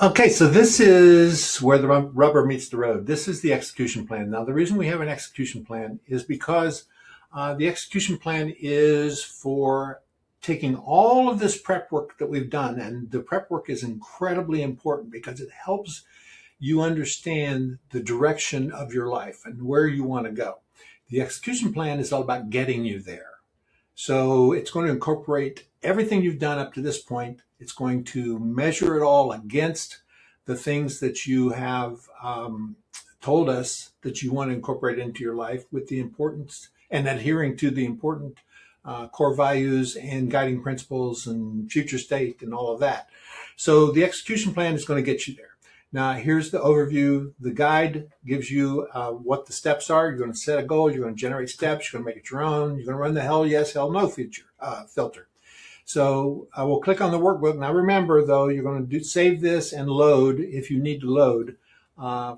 Okay, so this is where the rubber meets the road. This is the execution plan. Now, the reason we have an execution plan is because the execution plan is for taking all of this prep work that we've done, and the prep work is incredibly important because it helps you understand the direction of your life and where you want to go. The execution plan is all about getting you there. So it's going to incorporate everything you've done up to this point. It's going to measure it all against the things that you have told us that you want to incorporate into your life with the importance and adhering to the important core values and guiding principles and future state and all of that. So the execution plan is going to get you there. Now, here's the overview. The guide gives you what the steps are. You're going to set a goal. You're going to generate steps. You're going to make it your own. You're going to run the hell yes, hell no filter. So I will click on the workbook. Now, remember, though, you're going to save this and load if you need to load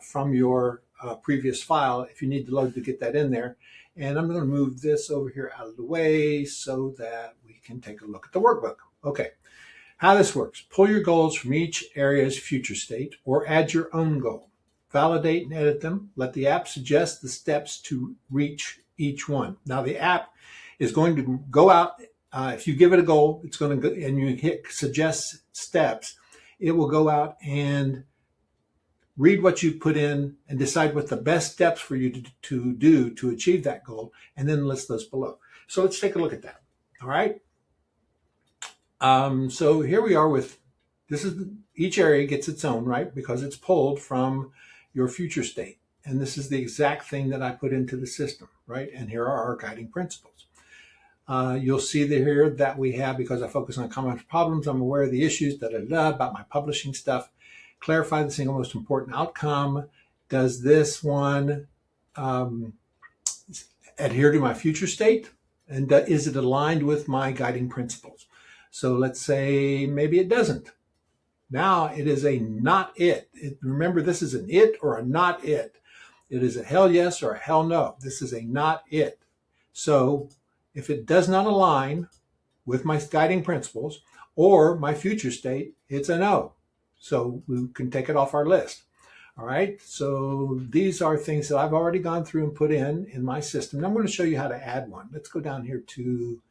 from your previous file, if you need to load to get that in there. And I'm going to move this over here out of the way so that we can take a look at the workbook. Okay. How this works: pull your goals from each area's future state or add your own goal. Validate and edit them. Let the app suggest the steps to reach each one. Now the app is going to go out. If you give it a goal, it's going to go, and you hit suggest steps, it will go out and read what you put in and decide what the best steps for you to do to achieve that goal, and then list those below. So let's take a look at that. All right. So here we are with, each area gets its own, right? Because it's pulled from your future state. And this is the exact thing that I put into the system, right? And here are our guiding principles. You'll see here that we have, because I focus on common problems, I'm aware of the issues, about my publishing stuff. Clarify the single most important outcome. Does this one adhere to my future state? And is it aligned with my guiding principles? So let's say maybe it doesn't. Now it is a not it. Remember, this is an it or a not it. It is a hell yes or a hell no. This is a not it. So if it does not align with my guiding principles or my future state, it's a no. So we can take it off our list. All right. So these are things that I've already gone through and put in my system. Now I'm going to show you how to add one. Let's go down here to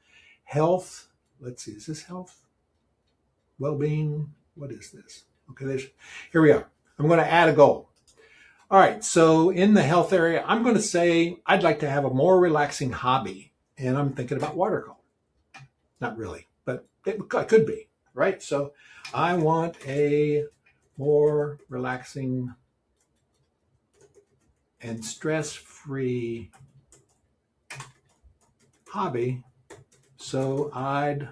health. Let's see, is this health? Well-being? What is this? Okay, here we are. I'm going to add a goal. All right, so in the health area, I'm going to say I'd like to have a more relaxing hobby, and I'm thinking about watercolor. Not really, but it could be, right? So I want a more relaxing and stress-free hobby. So I'd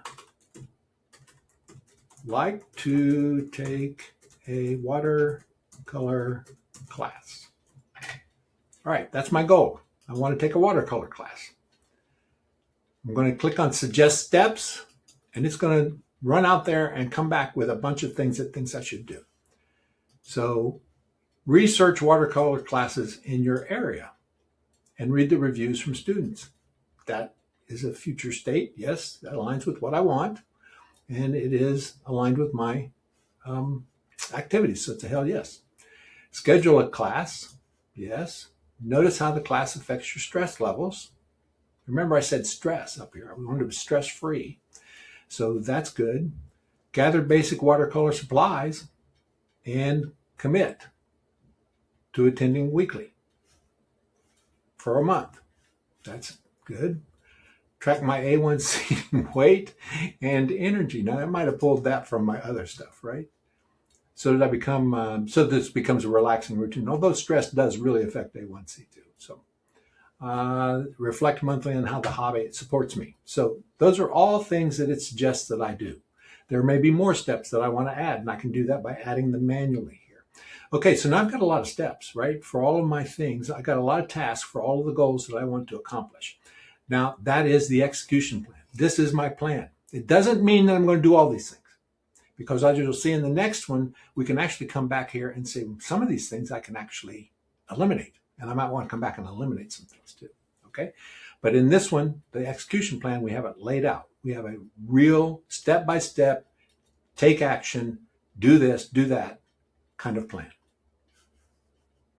like to take a watercolor class. All right, that's my goal. I want to take a watercolor class. I'm going to click on suggest steps, and it's going to run out there and come back with a bunch of things it thinks I should do. So research watercolor classes in your area and read the reviews from students. That is a future state. Yes, that aligns with what I want. And it is aligned with my activities. So it's a hell yes. Schedule a class. Yes. Notice how the class affects your stress levels. Remember, I said stress up here. We wanted to be stress-free. So that's good. Gather basic watercolor supplies and commit to attending weekly for a month. That's good. Track my A1C weight and energy. Now, I might have pulled that from my other stuff, right? So that I become, so this becomes a relaxing routine, although stress does really affect A1C too. So reflect monthly on how the hobby supports me. So those are all things that it suggests that I do. There may be more steps that I want to add, and I can do that by adding them manually here. Okay, so now I've got a lot of steps, right? For all of my things, I got a lot of tasks for all of the goals that I want to accomplish. Now, that is the execution plan. This is my plan. It doesn't mean that I'm going to do all these things, because as you'll see in the next one, we can actually come back here and say some of these things I can actually eliminate. And I might want to come back and eliminate some things too. Okay. But in this one, the execution plan, we have it laid out. We have a real step-by-step, take action, do this, do that kind of plan.